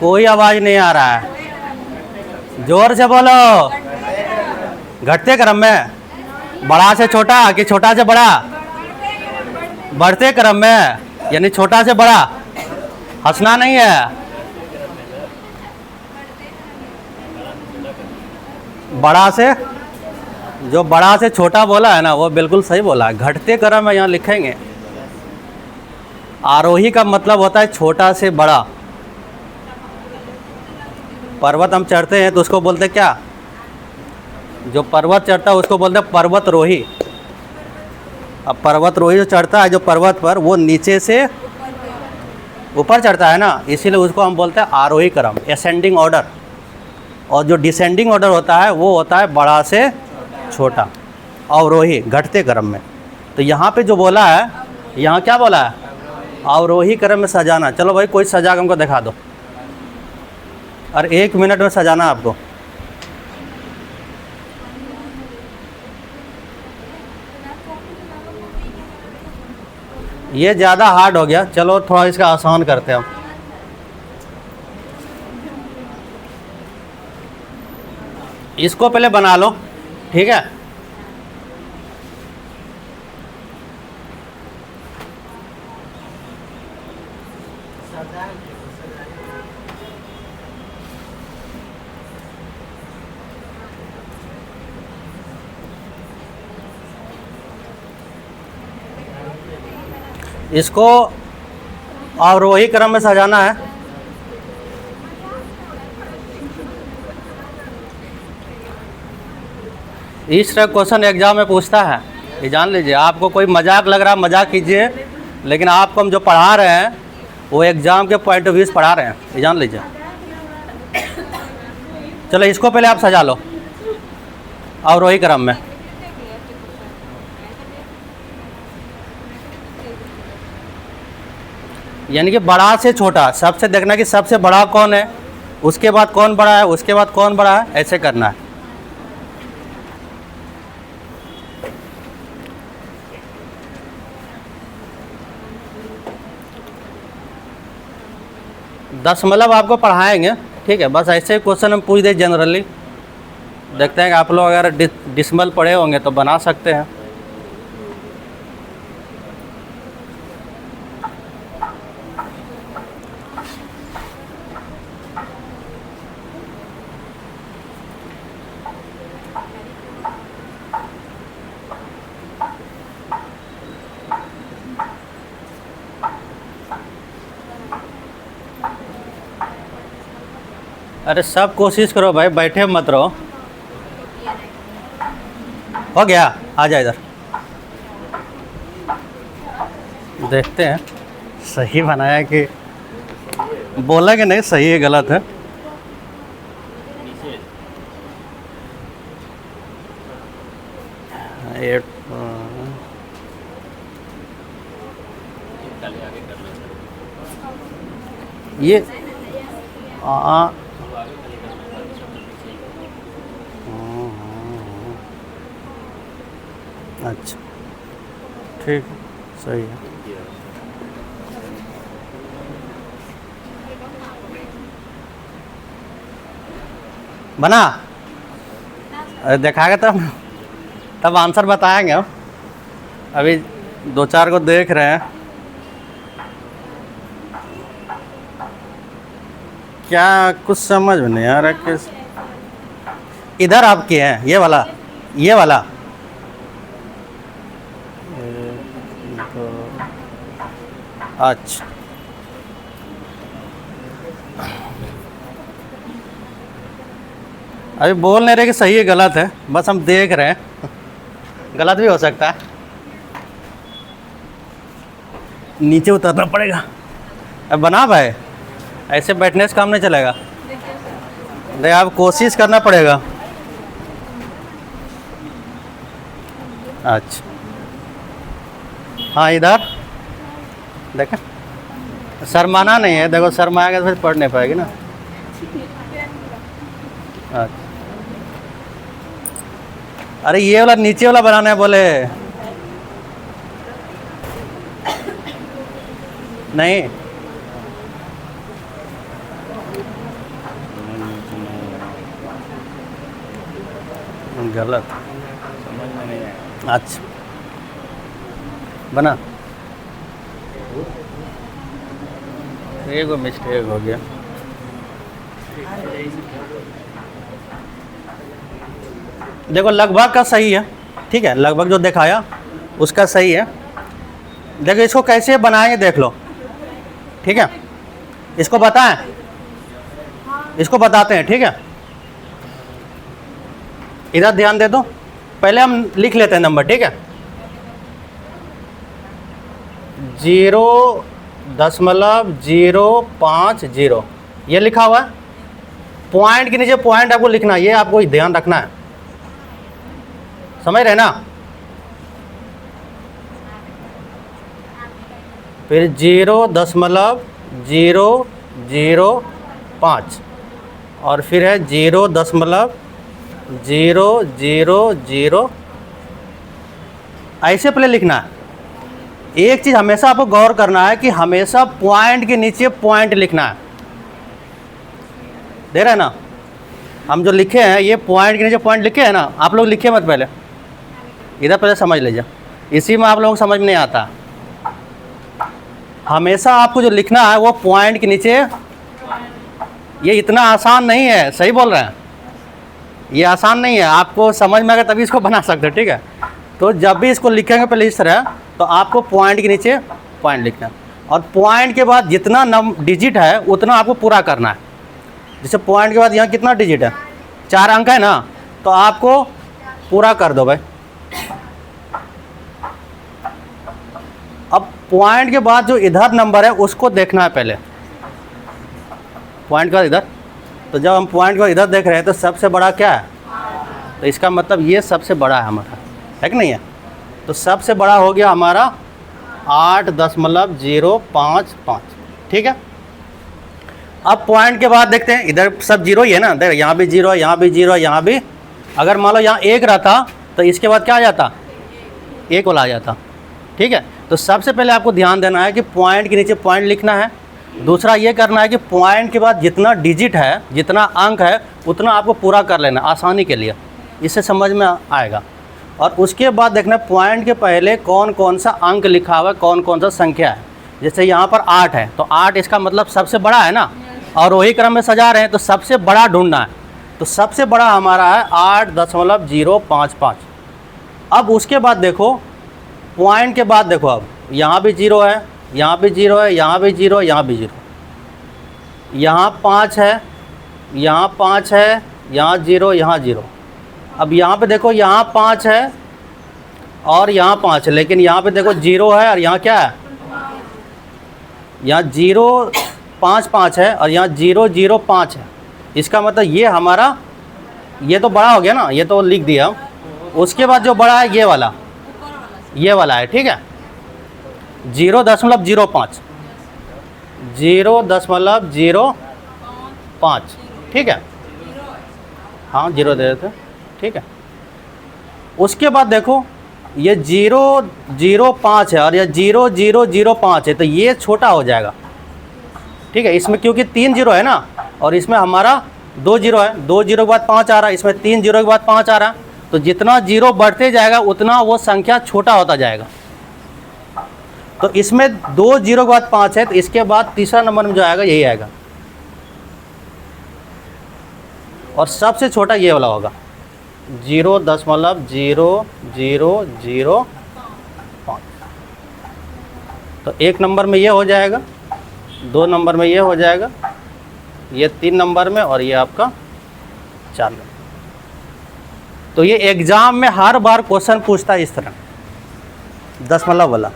कोई आवाज़ नहीं आ रहा है, जोर से बोलो। घटते क्रम में, बड़ा से छोटा कि छोटा से बड़ा? बढ़ते क्रम में, यानी छोटा से बड़ा। हंसना नहीं है। बड़ा से, जो बड़ा से छोटा बोला है ना वो बिल्कुल सही बोला है। घटते क्रम में यहाँ लिखेंगे। आरोही का मतलब होता है छोटा से बड़ा। पर्वत हम चढ़ते हैं तो उसको बोलते क्या? जो पर्वत चढ़ता है उसको बोलते हैं पर्वतरोही। अब पर्वतरोही जो चढ़ता है जो पर्वत पर, वो नीचे से ऊपर चढ़ता है ना, इसीलिए उसको हम बोलते हैं आरोही क्रम, असेंडिंग ऑर्डर। और जो डिसेंडिंग ऑर्डर होता है वो होता है बड़ा से छोटा, अवरोही, घटते क्रम में। तो यहाँ पे जो बोला है, यहाँ क्या बोला है? अवरोही क्रम में सजाना। चलो भाई कोई सजा के हमको दिखा दो, और 1 मिनट में सजाना आपको। ये ज़्यादा हार्ड हो गया, चलो थोड़ा इसका आसान करते हैं हम। इसको पहले बना लो, ठीक है। इसको अवरोही क्रम में सजाना है। इस तरह क्वेश्चन एग्जाम में पूछता है, ये जान लीजिए। आपको कोई मजाक लग रहा है, मजाक कीजिए, लेकिन आपको हम जो पढ़ा रहे हैं वो एग्ज़ाम के पॉइंट ऑफ व्यू से पढ़ा रहे हैं, ये जान लीजिए। चलो इसको पहले आप सजा लो अवरोही क्रम में। यानी कि बड़ा से छोटा, सबसे देखना कि सबसे बड़ा कौन है, उसके बाद कौन बड़ा है, उसके बाद कौन बड़ा है, ऐसे करना है। दशमलव आपको पढ़ाएंगे, ठीक है। बस ऐसे क्वेश्चन हम पूछ दे जनरली, देखते हैं कि आप लोग अगर डिसमल पढ़े होंगे तो बना सकते हैं। अरे सब कोशिश करो भाई, बैठे मत रहो। हो गया, आ जा इधर, देखते हैं सही बनाया कि बोला कि नहीं, सही है गलत है। ये अच्छा ठीक, सही है। बना देखाएगा तब आंसर बताएंगे हम। अभी 2-4 को देख रहे हैं। क्या कुछ समझ में नहीं आ रहा किस इधर आप किए हैं, ये वाला अच्छा। अभी बोल नहीं रहे कि सही है गलत है, बस हम देख रहे हैं। गलत भी हो सकता है, नीचे उतरना पड़ेगा। अब बना भाई, ऐसे बैठने से काम नहीं चलेगा। देख आप कोशिश करना पड़ेगा। अच्छा हाँ, इधर देखा, शर्माना नहीं है। देखो शर्माएगा तो फिर पढ़ नहीं पाएगी ना। अच्छा, अरे ये वाला नीचे वाला बनाना है बोले, नहीं गलत, समझ में नहीं आया। अच्छा बना, एक मिस्टेक हो गया। देखो लगभग का सही है, ठीक है, लगभग जो दिखाया उसका सही है। देखो इसको कैसे बनाएंगे देख लो, ठीक है। इसको बताएं, इसको बताते हैं, ठीक है। इधर ध्यान दे दो, पहले हम लिख लेते हैं नंबर, ठीक है। 0.050 ये लिखा हुआ है। पॉइंट के नीचे पॉइंट आपको लिखना है, ये आपको ध्यान रखना है, समझ रहे ना। फिर 0.005 और फिर है 0.000। ऐसे पहले लिखना है। एक चीज़ हमेशा आपको गौर करना है कि हमेशा पॉइंट के नीचे पॉइंट लिखना है। दे रहे हैं ना, हम जो लिखे हैं ये पॉइंट के नीचे पॉइंट लिखे हैं ना, आप लोग लिखे मत पहले, इधर पहले समझ लीजिए, इसी में आप लोगों को समझ में नहीं आता। हमेशा आपको जो लिखना है वो पॉइंट के नीचे। ये इतना आसान नहीं है, सही बोल रहे हैं, ये आसान नहीं है, आपको समझ में आएगा तभी इसको बना सकते हो, ठीक है। तो जब भी इसको लिखेंगे पहले इस तरह, तो आपको पॉइंट के नीचे पॉइंट लिखना है और पॉइंट के बाद जितना डिजिट है उतना आपको पूरा करना है। जैसे पॉइंट के बाद यहाँ कितना डिजिट है, 4 अंक है ना, तो आपको पूरा कर दो भाई। अब पॉइंट के बाद जो इधर नंबर है उसको देखना है पहले, पॉइंट के बाद इधर। तो जब हम पॉइंट के बाद इधर देख रहे हैं तो सबसे बड़ा क्या है, तो इसका मतलब ये सबसे बड़ा है हमारा, है कि नहीं है। तो सबसे बड़ा हो गया हमारा 8.055, ठीक है। अब पॉइंट के बाद देखते हैं, इधर सब जीरो ही है ना, देख यहाँ भी जीरो है, यहाँ भी जीरो है, यहाँ भी। अगर मान लो यहाँ 1 रहता तो इसके बाद क्या आ जाता, 1 वाला आ जाता, ठीक है। तो सबसे पहले आपको ध्यान देना है कि पॉइंट के नीचे पॉइंट लिखना है। दूसरा ये करना है कि पॉइंट के बाद जितना डिजिट है, जितना अंक है, उतना आपको पूरा कर लेना आसानी के लिए, इससे समझ में आएगा। और उसके बाद देखना पॉइंट के पहले कौन कौन सा अंक लिखा हुआ है, कौन कौन सा संख्या है। जैसे यहाँ पर 8 है तो 8 इसका मतलब सबसे बड़ा है ना, और वही क्रम में सजा रहे हैं तो सबसे बड़ा ढूंढना है। तो सबसे बड़ा हमारा है 8.055। अब उसके बाद देखो पॉइंट के बाद देखो, अब यहाँ भी जीरो है, यहाँ भी जीरो है, यहाँ भी जीरो, यहाँ भी जीरो, यहाँ 5 है, यहाँ 5 है, यहाँ जीरो, यहाँ जीरो। अब यहाँ पे देखो यहाँ 5 है और यहाँ 5 है, लेकिन यहाँ पे देखो जीरो है और यहाँ क्या है, यहाँ 0.55 है और यहाँ 0.05 है। इसका मतलब ये हमारा, ये तो बड़ा हो गया ना, ये तो लिख दिया। उसके बाद जो बड़ा है ये वाला है, ठीक है, 0.05, 0.05, ठीक है, हाँ 0 दे देते, ठीक है। उसके बाद देखो ये 0.05 है और ये 0.005 है, तो ये छोटा हो जाएगा, ठीक है। इसमें क्योंकि 3 जीरो है ना, और इसमें हमारा 2 जीरो है, 2 जीरो के बाद 5 आ रहा है, इसमें 3 जीरो के बाद 5 आ रहा है। तो जितना जीरो बढ़ते जाएगा उतना वो संख्या छोटा होता जाएगा। तो इसमें 2 जीरो के बाद 5 है, तो इसके बाद तीसरा नंबर में जो आएगा यही आएगा, और सबसे छोटा ये वाला होगा 0.0005। तो 1 नंबर में ये हो जाएगा, 2 नंबर में ये हो जाएगा, ये 3 नंबर में, और ये आपका 4 नंबर। तो ये एग्ज़ाम में हर बार क्वेश्चन पूछता है इस तरह, दशमलव वाला।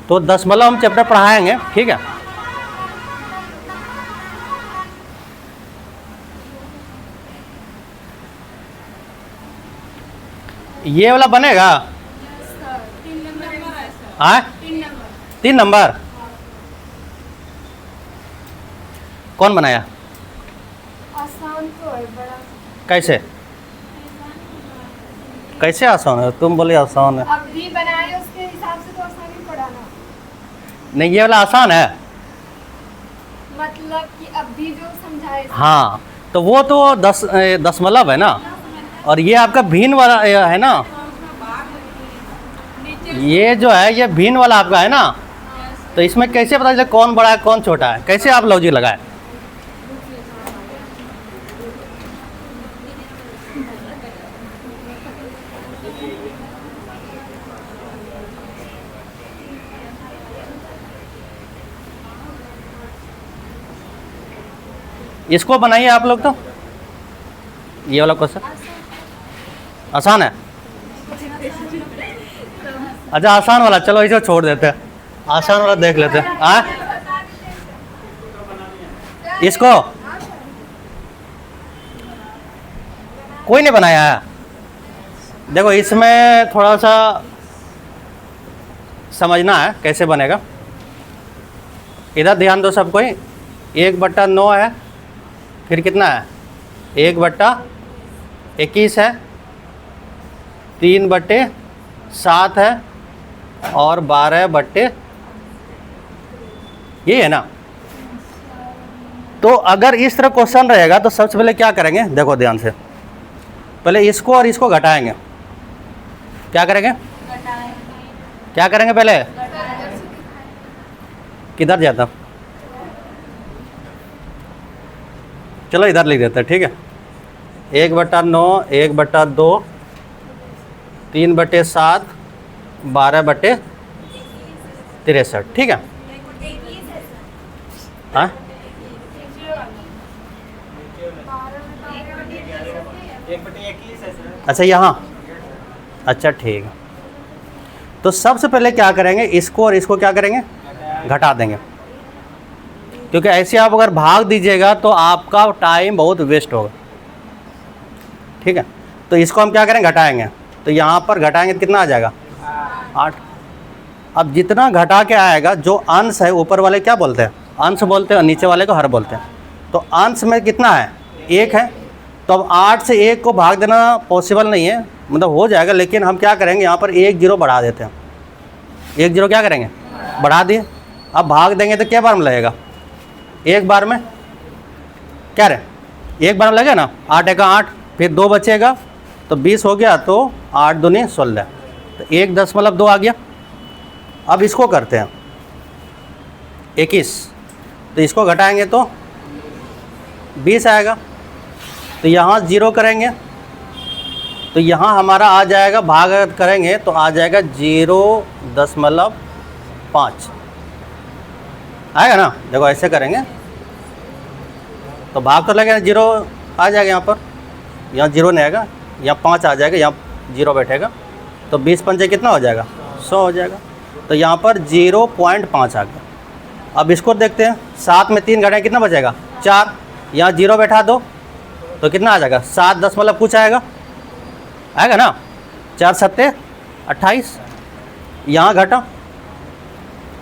तो दशमलव हम चैप्टर पढ़ाएंगे, ठीक है। ये वाला बनेगा, 3 नंबर है सर, हाँ 3 नंबर कौन बनाया, आसान तो है बड़ा। कैसे कैसे आसान है, तुम बोले आसान है। अब भी बनाए उसके हिसाब से तो आसान ही पढ़ाना, नहीं ये वाला आसान है, मतलब कि अब भी जो समझाए। हाँ तो वो तो दशमलव है ना, और ये आपका भिन्न वाला है ना, ये जो है ये भिन्न वाला आपका है ना। तो इसमें कैसे पता चले कौन बड़ा है कौन छोटा है, कैसे आप लॉजिक लगाए। इसको बनाइए आप लोग, तो ये वाला क्वेश्चन आसान है। अच्छा आसान वाला चलो इसे छोड़ देते हैं, आसान वाला देख लेते हैं। इसको कोई नहीं बनाया है। देखो इसमें थोड़ा सा समझना है कैसे बनेगा। इधर ध्यान दो सब कोई, 1/9 है, फिर कितना है 1/21 है, 3/7 है और 12 ये है ना। तो अगर इस तरह क्वेश्चन रहेगा तो सबसे पहले क्या करेंगे, देखो ध्यान से, पहले इसको और इसको घटाएंगे। क्या करेंगे, क्या करेंगे पहले, किधर जाता, चलो इधर लिख देते हैं, ठीक है। 1/9, 1/2, 3/7, 12/63, ठीक है। हाँ अच्छा यहाँ, अच्छा ठीक है। तो सबसे पहले क्या करेंगे, इसको और इसको क्या करेंगे, घटा देंगे, क्योंकि ऐसे आप अगर भाग दीजिएगा तो आपका टाइम बहुत वेस्ट होगा, ठीक है। तो इसको हम क्या करेंगे, घटाएंगे। तो यहाँ पर घटाएंगे तो कितना आ जाएगा 8। अब जितना घटा के आएगा, जो अंश है ऊपर वाले क्या बोलते हैं, अंश बोलते हैं, और नीचे वाले को हर बोलते हैं। तो अंश में कितना है 1 है, तो अब 8 से 1 को भाग देना पॉसिबल नहीं है, मतलब हो जाएगा, लेकिन हम क्या करेंगे यहाँ पर 1 0 बढ़ा देते हैं। 1 0 क्या करेंगे, बढ़ा दिए। अब भाग देंगे तो क्या बार में लगेगा, एक बार में, क्या रहे, एक बार में लगेगा ना, 8 1 8, फिर 2 बचेगा तो 20 हो गया, तो 8 दूनी 16, तो 1.2 आ गया। अब इसको करते हैं 21, तो इसको घटाएंगे तो 20 आएगा। तो यहाँ 0 करेंगे तो यहाँ हमारा आ जाएगा, भाग करेंगे तो आ जाएगा 0.5 आएगा ना। देखो ऐसे करेंगे तो भाग तो लगेगा, 0 आ जाएगा यहाँ पर, यहाँ 0 नहीं आएगा, यहाँ 5 आ जाएगा, यहाँ 0 बैठेगा, तो 20 पंचे कितना हो जाएगा 100 हो जाएगा। तो यहाँ पर 0.5 आ गया। अब इसको देखते हैं, 7 में 3 घटाएं कितना बचेगा 4, यहाँ 0 बैठा दो तो कितना आ जाएगा 7 दशमलव कुछ आएगा ना, 4 7 28, यहाँ घटा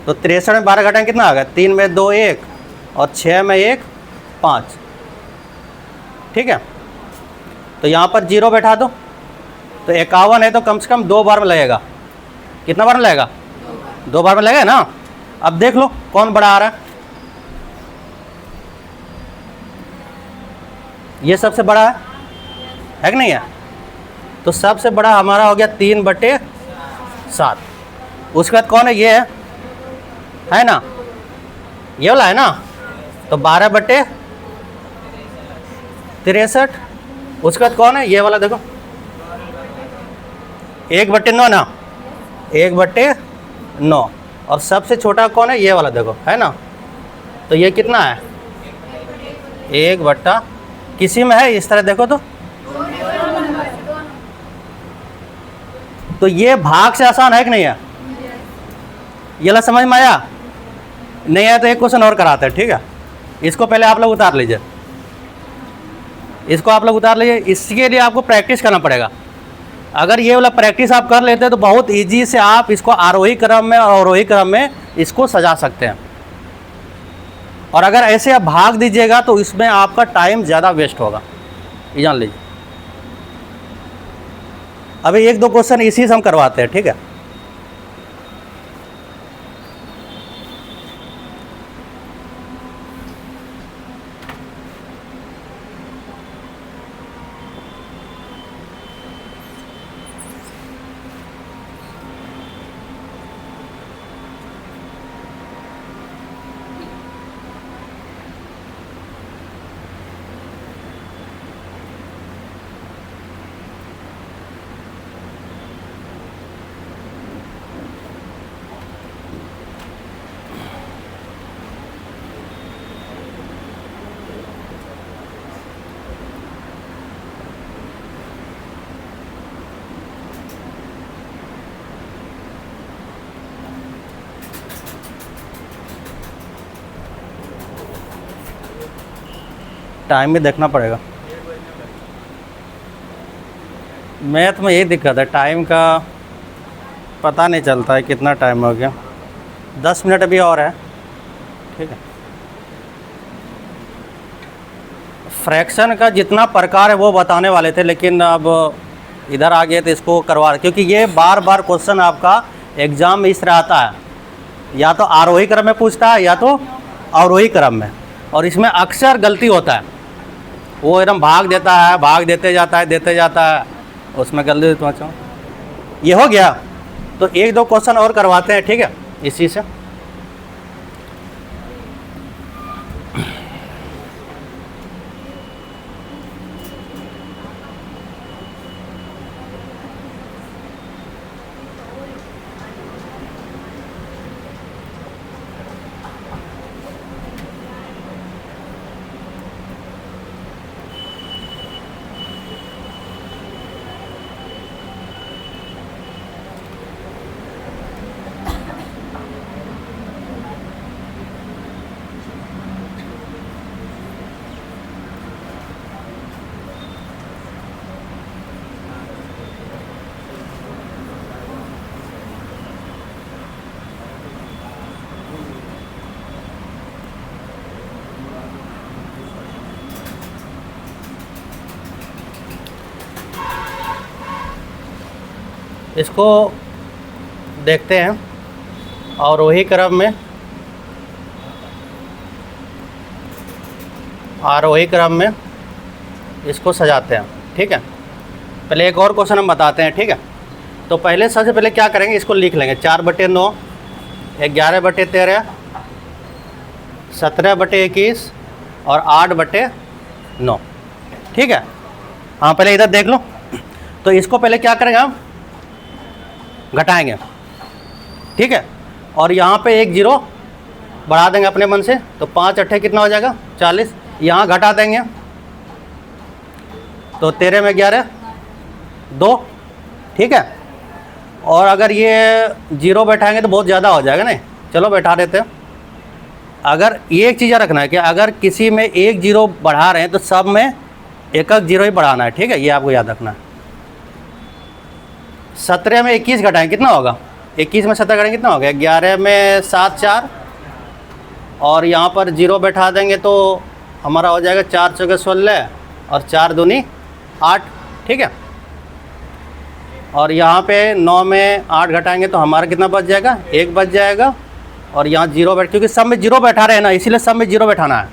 तो 63 में 12 घटाएं कितना आ गया, 3 में 2 1 और 6 में 1 5, ठीक है। तो यहाँ पर 0 बैठा दो, तो 51 है, तो कम से कम 2 बार में लगेगा, कितना बार में लगेगा 2 बार में लगेगा ना। अब देख लो कौन बड़ा आ रहा है, ये सबसे बड़ा है कि नहीं है। तो सबसे बड़ा हमारा हो गया 3/7। उसके बाद कौन है, ये है ना, ये वाला है ना, तो 12/63। उसके बाद कौन है, ये वाला देखो 1/9 ना, 1/9। और सबसे छोटा कौन है, ये वाला देखो, है ना। तो ये कितना है 1 किसी में है इस तरह देखो तो ये भाग से आसान है कि नहीं है, ये ला समझ में आया। नहीं आया तो एक क्वेश्चन और कराते हैं, ठीक है। इसको पहले आप लोग उतार लीजिए, इसको आप लोग उतार लीजिए। इसके लिए आपको प्रैक्टिस करना पड़ेगा। अगर ये वाला प्रैक्टिस आप कर लेते हैं तो बहुत इजी से आप इसको आरोही क्रम में और अवरोही क्रम में इसको सजा सकते हैं। और अगर ऐसे आप भाग दीजिएगा तो इसमें आपका टाइम ज़्यादा वेस्ट होगा, ये जान लीजिए। अभी 1 2 क्वेश्चन इसी से हम करवाते हैं, ठीक है। टाइम भी देखना पड़ेगा। मैथ में यही दिक्कत है, टाइम का पता नहीं चलता है कितना टाइम हो गया। 10 मिनट अभी और है। ठीक है, फ्रैक्शन का जितना प्रकार है वो बताने वाले थे, लेकिन अब इधर आ गए तो इसको करवा, क्योंकि ये बार बार क्वेश्चन आपका एग्ज़ाम में इस तरह आता है, या तो आरोही क्रम में पूछता है या तो अवरोही क्रम में, और इसमें अक्सर गलती होता है, वो एकदम भाग देता है, भाग देते जाता है, उसमें गलती पहुँचा। ये हो गया, तो 1-2 क्वेश्चन और करवाते हैं, ठीक है, इसी से। इसको देखते हैं आरोही क्रम में, इसको सजाते हैं। ठीक है, पहले एक और क्वेश्चन हम बताते हैं। ठीक है, तो पहले सबसे पहले क्या करेंगे, इसको लिख लेंगे 4/9, 11/13, 17/21 और 8/9। ठीक है, हाँ पहले इधर देख लो। तो इसको पहले क्या करेंगे, हम घटाएंगे। ठीक है, और यहाँ पे 1 0 बढ़ा देंगे अपने मन से, तो 5 8 कितना हो जाएगा 40। यहाँ घटा देंगे तो 13 में 11 2। ठीक है, और अगर ये 0 बैठाएंगे तो बहुत ज़्यादा हो जाएगा नहीं, चलो बैठा देते हैं। अगर ये एक चीज़ रखना है कि अगर किसी में 1 0 बढ़ा रहे हैं तो सब में 1 0 ही बढ़ाना है। ठीक है, ये आपको याद रखना है। 17 में 21 घटाएं कितना होगा, 21 में 17 घटाएंगे कितना होगा, 11 में 7 4, और यहाँ पर 0 बैठा देंगे तो हमारा हो जाएगा 4 चौके 16 और 4 दूनी 8। ठीक है, और यहाँ पे 9 में 8 घटाएंगे तो हमारा कितना बच जाएगा, 1 बच जाएगा। और यहाँ 0 बैठ, क्योंकि सब में 0 बैठा रहे हैं ना, इसीलिए सब में 0 बैठाना है,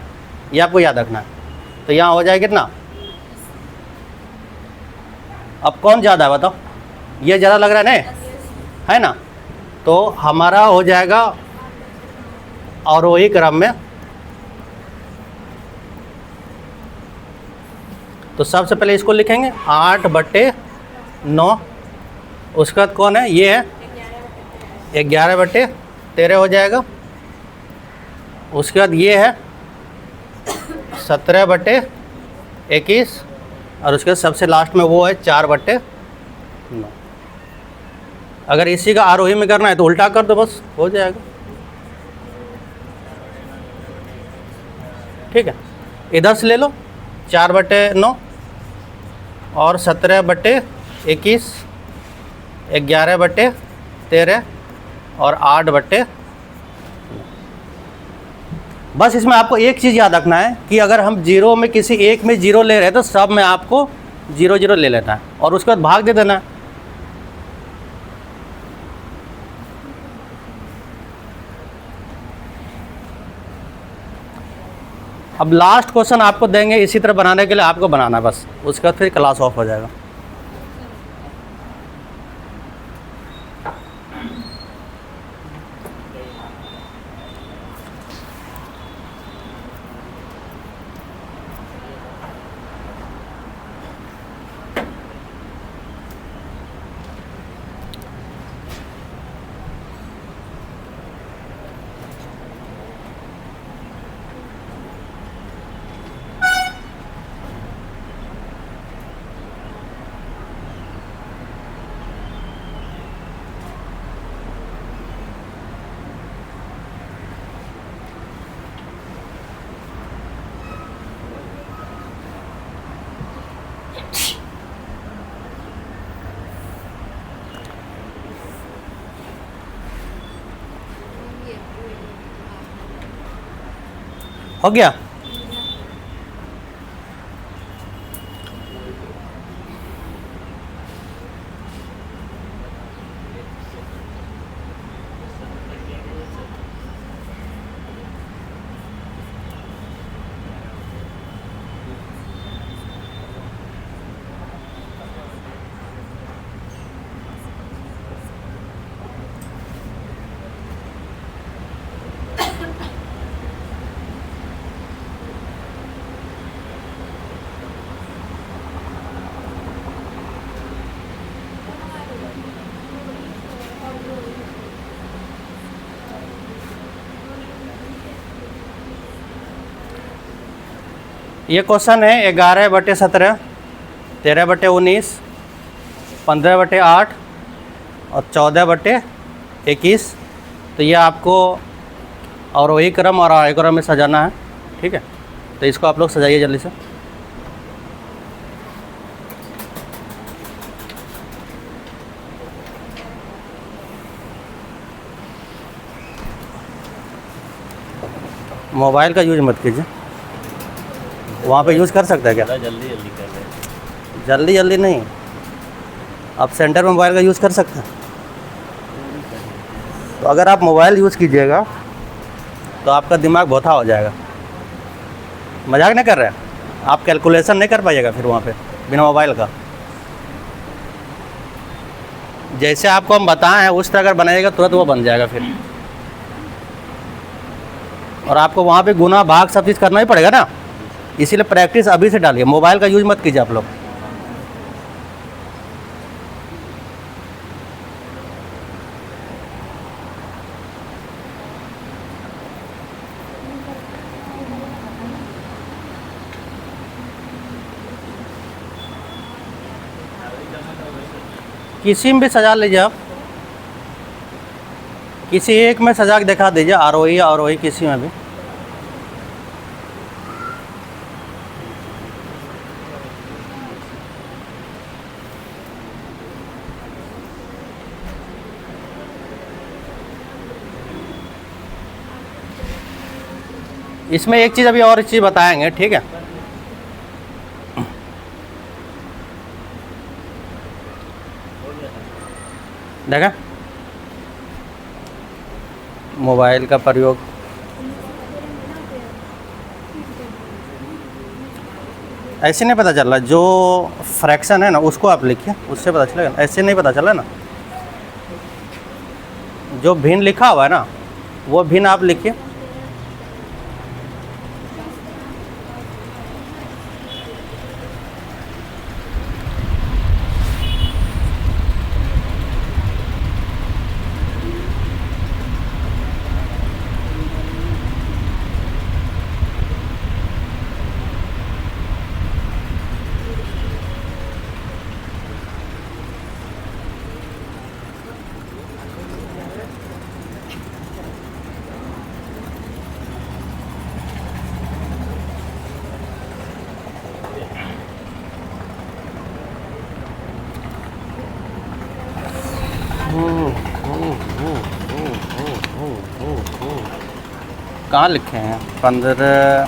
ये आपको याद रखना है। तो यहाँ हो जाएगा कितना, अब कौन ज़्यादा है बताओ, ये ज़्यादा लग रहा है नहीं, है ना, तो हमारा हो जाएगा आरोही क्रम में। तो सबसे पहले इसको लिखेंगे 8/9, उसका कौन है, ये है 11/13 हो जाएगा। उसके बाद ये है 17/21, और उसके बाद सबसे लास्ट में वो है 4/9। अगर इसी का आरोही में करना है तो उल्टा कर दो, बस हो जाएगा। ठीक है, इधर से ले लो 4/9 और 17/21, 11/13 और 8/9। बस इसमें आपको एक चीज़ याद रखना है कि अगर हम 0 में किसी एक में 0 ले रहे हैं तो सब में आपको 0 0 ले लेना है, और उसके बाद भाग दे देना है। अब लास्ट क्वेश्चन आपको देंगे इसी तरह बनाने के लिए, आपको बनाना है बस, उसके बाद फिर क्लास ऑफ हो जाएगा। हो गया। ये क्वेश्चन है 11/17, 13/19, 15/8 और 14/21। तो ये आपको अवरोही क्रम और आरोही क्रम में सजाना है, ठीक है। तो इसको आप लोग सजाइए जल्दी से। मोबाइल का यूज मत कीजिए, वहाँ पे यूज़ कर सकते हैं क्या? जल्दी जल्दी कर रहे हैं। जल्दी जल्दी नहीं, आप सेंटर में मोबाइल का यूज़ कर सकते हैं। तो अगर आप मोबाइल यूज़ कीजिएगा तो आपका दिमाग भोथा हो जाएगा। मजाक नहीं कर रहे हैं, आप कैलकुलेशन नहीं कर पाइएगा फिर वहाँ पे बिना मोबाइल का। जैसे आपको हम बताएं हैं उस तरह अगर बनाइएगा तुरंत वो बन जाएगा फिर। और आपको वहाँ पे गुना भाग सब चीज़ करना ही पड़ेगा ना, इसीलिए प्रैक्टिस अभी से डालिए। मोबाइल का यूज मत कीजिए आप लोग। किसी में भी सजा लीजिए आप, किसी एक में सजा के दिखा दीजिए, आरोही या अवरोही किसी में भी। इसमें एक चीज़ अभी और एक चीज़ बताएंगे, ठीक है। देखा मोबाइल का प्रयोग ऐसे नहीं पता चल रहा, जो फ्रैक्शन है ना उसको आप लिखिए, उससे पता चलेगा। ऐसे नहीं पता चला ना, जो भिन्न लिखा हुआ है ना वो भिन्न आप लिखिए। कहाँ लिखे हैं 15?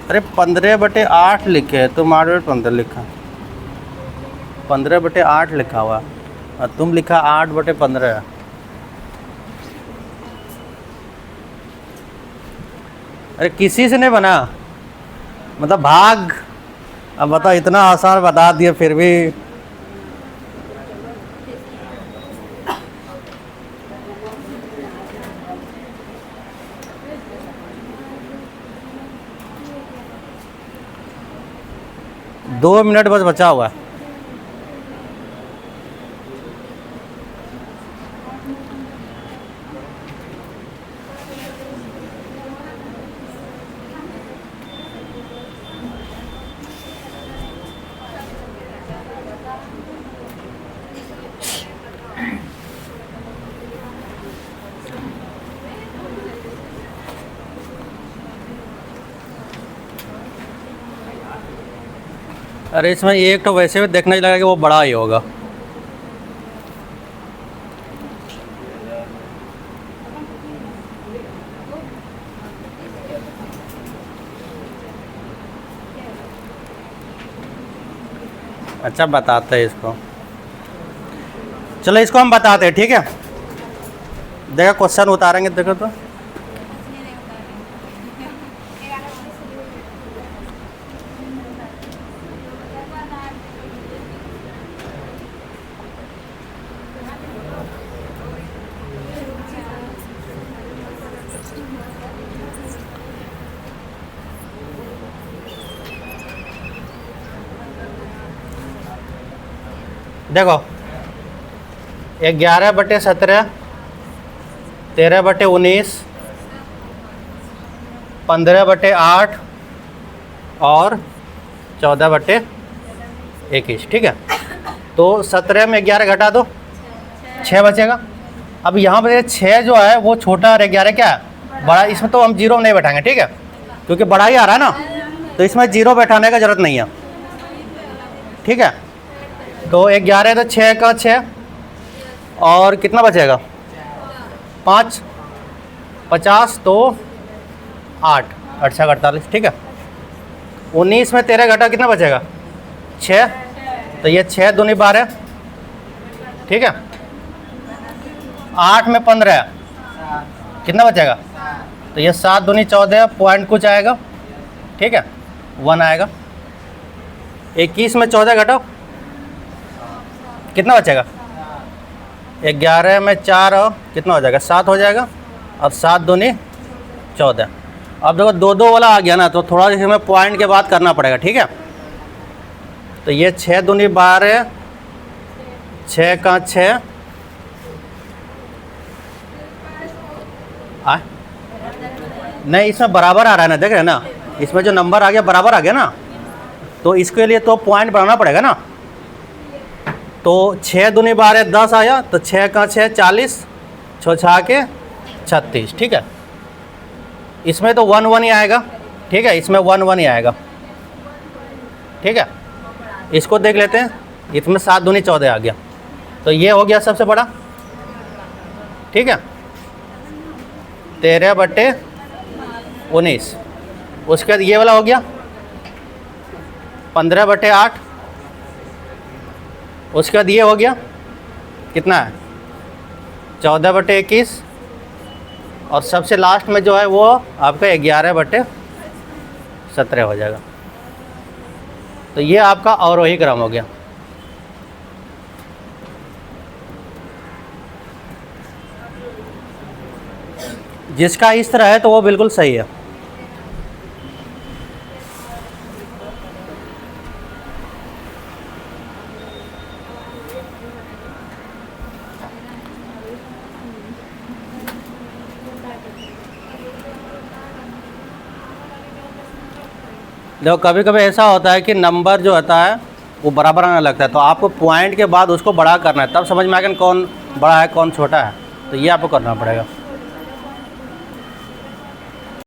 अरे 15/8 लिखे है, तुम 8/15 लिखा। 15/8 लिखा हुआ और तुम लिखा 8/15। अरे किसी से नहीं बना, मतलब भाग। अब बताओ, इतना आसान बता दिया फिर भी। दो मिनट बस बचा हुआ है। अरे इसमें एक तो वैसे भी देखने लगा कि वो बड़ा ही होगा। अच्छा बताते हैं इसको। चलो इसको हम बताते हैं, ठीक है। देखो क्वेश्चन उतारेंगे, देखो तो देखो 11/17, 13/19, 15/8 और 14/21, ठीक है। तो 17 में 11 घटा दो, 6 बचेगा। अब यहाँ पर 6 जो है वो छोटा और 11 क्या है, बड़ा। इसमें तो हम जीरो नहीं बैठाएंगे, ठीक है, क्योंकि बड़ा ही आ रहा है ना, तो इसमें जीरो बैठाने का जरूरत नहीं है, ठीक है। तो 11 तो 6 का 6 और कितना बचेगा 5, 50 तो 8, 8 6 48, ठीक है। 19 में 13 घटा कितना बचेगा 6, तो ये 6 दूनी 12, ठीक है। 8 में 15 कितना बचेगा, तो ये 7 दूनी 14, पॉइंट कुछ आएगा, ठीक है, 1 आएगा। 21 में 14 घटाओ कितना बचेगा, 11 में 4 कितना हो जाएगा 7 हो जाएगा, और 7 दूनी 14। अब देखो 2 वाला आ गया ना, तो थोड़ा इसमें पॉइंट के बाद करना पड़ेगा, ठीक है। तो ये 6 दूनी 12, 6 का 6 नहीं, इसमें बराबर आ रहा है ना, देख रहे हैं ना, इसमें जो नंबर आ गया बराबर आ गया ना, तो इसके लिए तो पॉइंट बढ़ाना पड़ेगा ना। तो 6 दूनी 12 10 आया, तो 6 का 6 40, 6 6 के 36, ठीक है। इसमें तो 1 1 ही आएगा, ठीक है, इसमें 1 1 ही आएगा, ठीक है। इसको देख लेते हैं, इसमें 7 दूनी 14 आ गया, तो ये हो गया सबसे बड़ा, ठीक है। 13/19, उसके बाद ये वाला हो गया 15/8, उसके बाद ये हो गया कितना है 14/21, और सबसे लास्ट में जो है वो आपका 11/17 हो जाएगा। तो ये आपका अवरोही क्रम हो गया। जिसका इस तरह है तो वो बिल्कुल सही है। देखो कभी कभी ऐसा होता है कि नंबर जो होता है वो बराबर आने लगता है, तो आपको पॉइंट के बाद उसको बड़ा करना है, तब समझ में आएगा कौन बड़ा है कौन छोटा है, तो ये आपको करना पड़ेगा।